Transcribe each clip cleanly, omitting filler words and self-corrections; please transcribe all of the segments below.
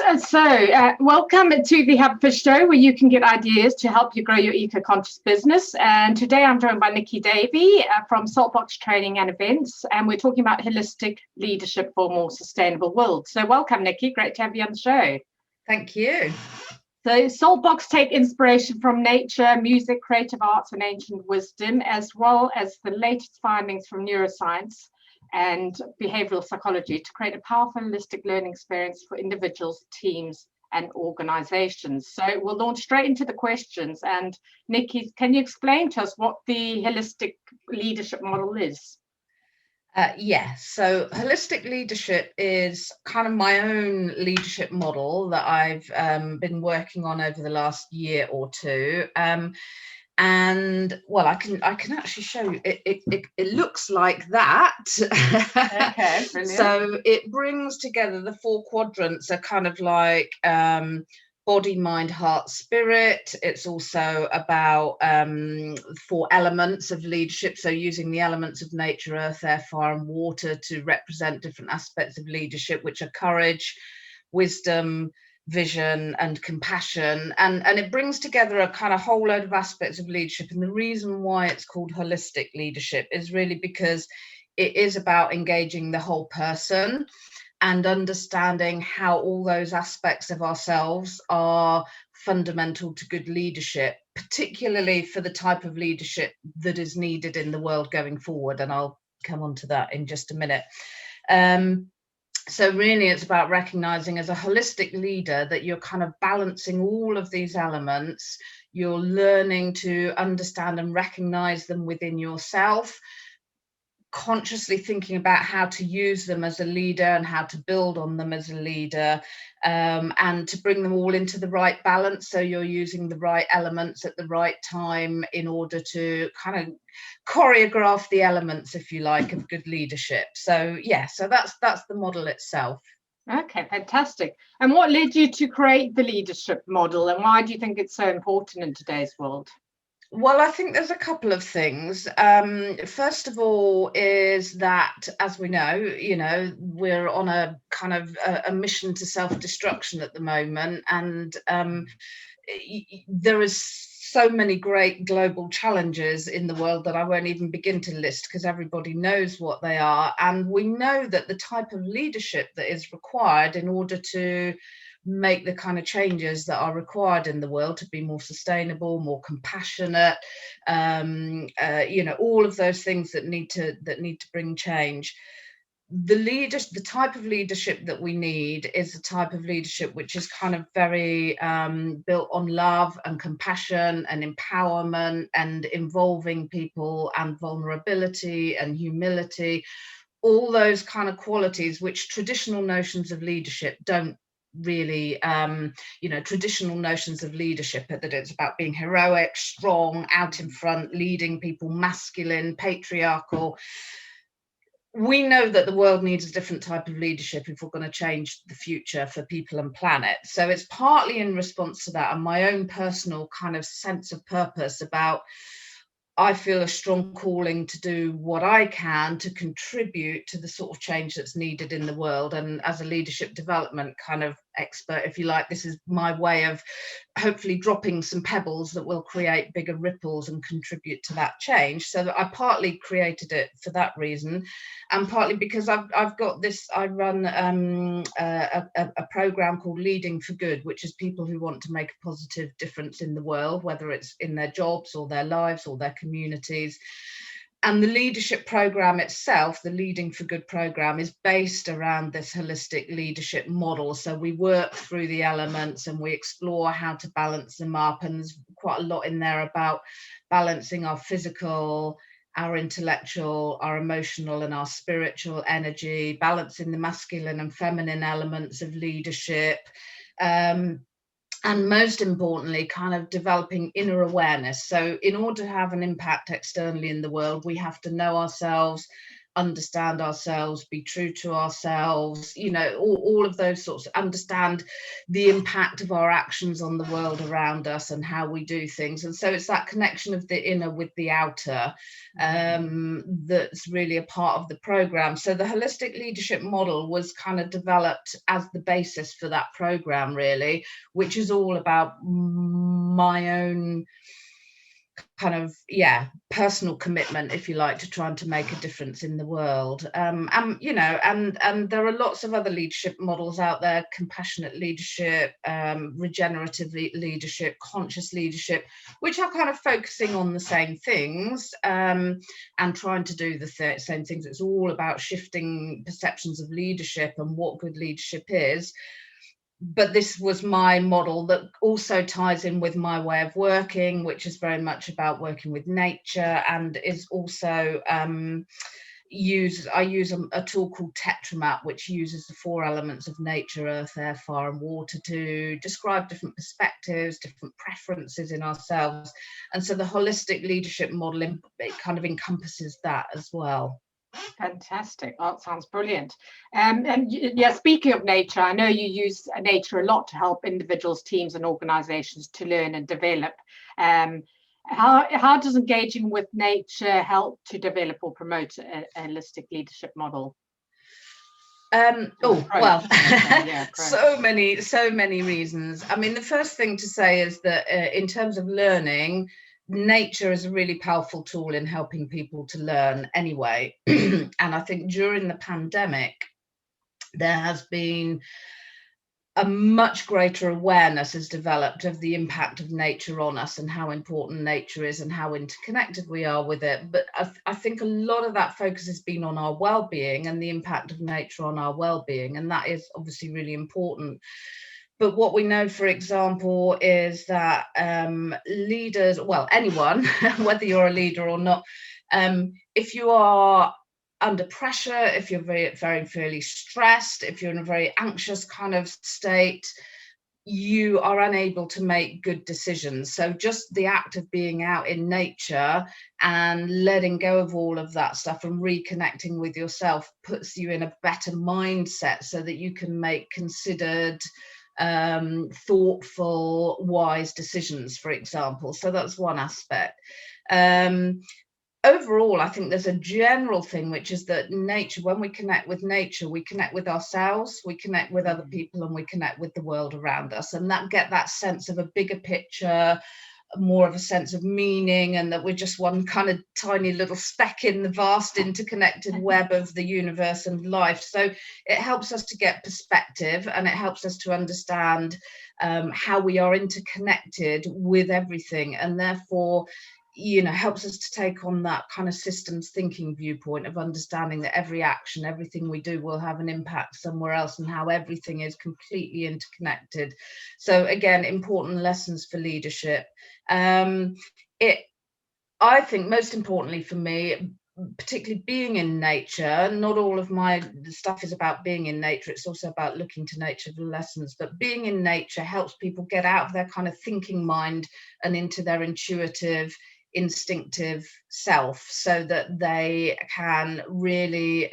Welcome to the Hubfish Show, where you can get ideas to help you grow your eco-conscious business. And today I'm joined by Nicki Davey from Saltbox Training and Events, and we're talking about holistic leadership for a more sustainable world. So welcome, Nicki. Great to have you on the show. Thank you. So Saltbox take inspiration from nature, music, creative arts, and ancient wisdom, as well as the latest findings from neuroscience and behavioural psychology to create a powerful holistic learning experience for individuals, teams, and organizations. So we'll launch straight into the questions. And Nicki, can you explain to us what the holistic leadership model is? Yes, so holistic leadership is kind of my own leadership model that I've been working on over the last year or two. And well, I can actually show you. It looks like that. Okay, brilliant. So it brings together the four quadrants are kind of like body, mind, heart, spirit. It's also about four elements of leadership. So using the elements of nature, earth, air, fire, and water to represent different aspects of leadership, which are courage, wisdom, vision, and compassion, and it brings together a kind of whole load of aspects of leadership. And the reason why it's called holistic leadership is really because it is about engaging the whole person and understanding how all those aspects of ourselves are fundamental to good leadership, particularly for the type of leadership that is needed in the world going forward. And I'll come on to that in just a minute. So really it's about recognizing as a holistic leader that you're kind of balancing all of these elements. You're learning to understand and recognize them within yourself, consciously thinking about how to use them as a leader and how to build on them as a leader, and to bring them all into the right balance. So you're using the right elements at the right time in order to kind of choreograph the elements, if you like, of good leadership. So yeah, so that's the model itself. Okay, fantastic. And what led you to create the leadership model, and why do you think it's so important in today's world? Well, I think there's a couple of things. First of all is that, as we know, we're on a kind of a mission to self-destruction at the moment, and there is so many great global challenges in the world that I won't even begin to list because everybody knows what they are. And we know that the type of leadership that is required in order to make the kind of changes that are required in the world to be more sustainable, more compassionate, all of those things that need to bring change. The type of leadership that we need is the type of leadership which is kind of very built on love and compassion and empowerment and involving people and vulnerability and humility, all those kind of qualities which traditional notions of leadership don't really. Traditional notions of leadership are that it's about being heroic, strong, out in front, leading people, masculine, patriarchal. We know that the world needs a different type of leadership if we're going to change the future for people and planet. So it's partly in response to that and my own personal kind of sense of purpose about, I feel a strong calling to do what I can to contribute to the sort of change that's needed in the world. And as a leadership development kind of expert, if you like, this is my way of hopefully dropping some pebbles that will create bigger ripples and contribute to that change. So that I partly created it for that reason, and partly because I've got this, I run a program called Leading for Good, which is people who want to make a positive difference in the world, whether it's in their jobs or their lives or their communities. And the leadership program itself, the Leading for Good program, is based around this holistic leadership model. So we work through the elements and we explore how to balance them up. And there's quite a lot in there about balancing our physical, our intellectual, our emotional, and our spiritual energy, balancing the masculine and feminine elements of leadership. And most importantly, kind of developing inner awareness. So in order to have an impact externally in the world, we have to know ourselves, understand ourselves, be true to ourselves, you know, all of those sorts, understand the impact of our actions on the world around us and how we do things. And so it's that connection of the inner with the outer that's really a part of the program. So the holistic leadership model was kind of developed as the basis for that program, really, which is all about my own kind of personal commitment, if you like, to trying to make a difference in the world. And you know, and there are lots of other leadership models out there: compassionate leadership, regenerative leadership, conscious leadership, which are kind of focusing on the same things and trying to do the same things. It's all about shifting perceptions of leadership and what good leadership is. But this was my model that also ties in with my way of working, which is very much about working with nature, and is also I use a tool called Tetramat, which uses the 4 elements of nature: earth, air, fire and water, to describe different perspectives, different preferences in ourselves. And so the holistic leadership model, it kind of encompasses that as well. Fantastic. Oh, it sounds brilliant. And yeah, speaking of nature, I know you use nature a lot to help individuals, teams and organizations to learn and develop. How does engaging with nature help to develop or promote a holistic leadership model? Well, so many reasons. I mean, the first thing to say is that in terms of learning, nature is a really powerful tool in helping people to learn anyway. And I think during the pandemic, there has been a much greater awareness has developed of the impact of nature on us and how important nature is and how interconnected we are with it. But I think a lot of that focus has been on our well-being and the impact of nature on our well-being, and that is obviously really important. But what we know, for example, is that leaders, well, anyone, whether you're a leader or not, if you are under pressure, if you're very stressed, if you're in a very anxious kind of state, you are unable to make good decisions. So just the act of being out in nature and letting go of all of that stuff and reconnecting with yourself puts you in a better mindset so that you can make considered, thoughtful, wise decisions, for example. So that's one aspect. Overall, I think there's a general thing, which is that nature, when we connect with nature, we connect with ourselves, we connect with other people, and we connect with the world around us, and get that sense of a bigger picture, more of a sense of meaning, and that we're just one kind of tiny little speck in the vast interconnected web of the universe and life. So it helps us to get perspective, and it helps us to understand how we are interconnected with everything, and therefore, you know, helps us to take on that kind of systems thinking viewpoint of understanding that every action, everything we do will have an impact somewhere else, and how everything is completely interconnected. So again, important lessons for leadership. I think most importantly for me, particularly being in nature, not all of my stuff is about being in nature, it's also about looking to nature for lessons, but being in nature helps people get out of their kind of thinking mind and into their intuitive, instinctive self, so that they can really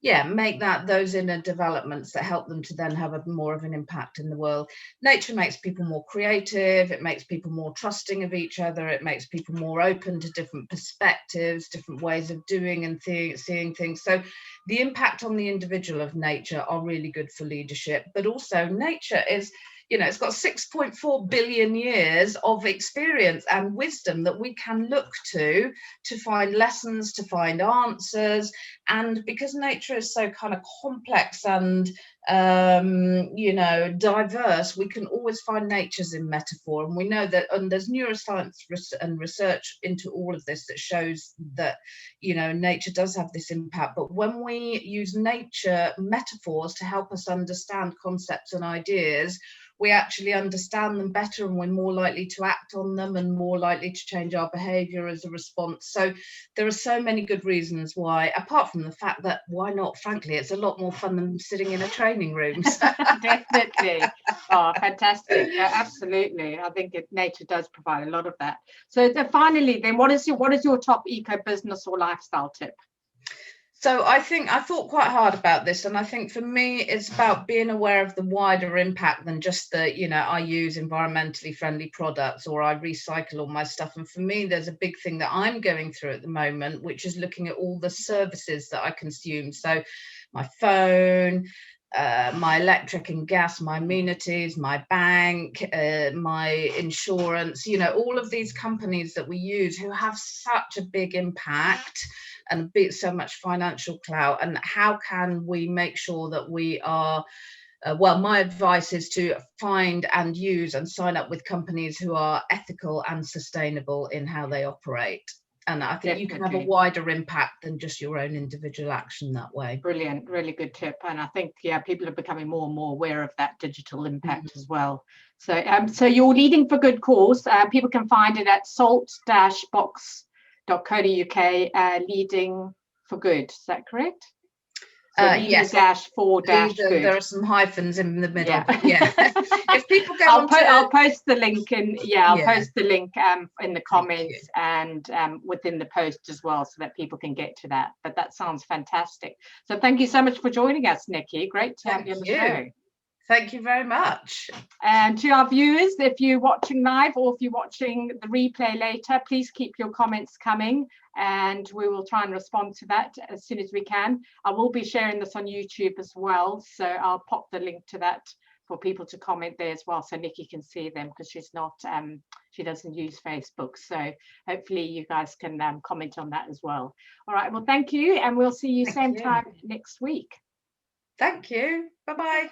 make those inner developments that help them to then have more of an impact in the world. Nature makes people more creative, it makes people more trusting of each other, it makes people more open to different perspectives, different ways of doing and seeing things. So the impact on the individual of nature are really good for leadership. But also nature is, you know, it's got 6.4 billion years of experience and wisdom that we can look to find lessons, to find answers. And because nature is so kind of complex and, diverse, we can always find natures in metaphor. And we know that, and there's neuroscience and research into all of this that shows that, you know, nature does have this impact. But when we use nature metaphors to help us understand concepts and ideas, we actually understand them better, and we're more likely to act on them and more likely to change our behavior as a response. So there are so many good reasons why, apart from the fact that, why not, frankly, it's a lot more fun than sitting in a training room. Definitely. Oh, fantastic. Yeah, absolutely. I think nature does provide a lot of that. So finally then, what is your top eco business or lifestyle tip? So I thought quite hard about this, and I think for me it's about being aware of the wider impact than just the, I use environmentally friendly products or I recycle all my stuff. And for me, there's a big thing that I'm going through at the moment, which is looking at all the services that I consume. So my phone, my electric and gas, my amenities, my bank, my insurance, all of these companies that we use who have such a big impact and so much financial clout. And how can we make sure that we are, well, my advice is to find and use and sign up with companies who are ethical and sustainable in how they operate. And I think you can have a wider impact than just your own individual action that way. Brilliant, really good tip. And I think, people are becoming more and more aware of that digital impact as well. So, so your Leading for Good cause, people can find it at salt-box.co.uk, Leading for Good. Is that correct? So yes. -4-good. There are some hyphens in the middle. Yeah. If people go I'll post the link in. I'll post the link in the comments and within the post as well, so that people can get to that. But that sounds fantastic. So thank you so much for joining us, Nicki. Great to have you on the show. Thank you very much. And to our viewers, if you're watching live or if you're watching the replay later, please keep your comments coming and we will try and respond to that as soon as we can. I will be sharing this on YouTube as well, so I'll pop the link to that for people to comment there as well, so Nicki can see them, because she's not, she doesn't use Facebook. So hopefully you guys can comment on that as well. All right, well, thank you, and we'll see you same time next week. Thank you. Bye-bye.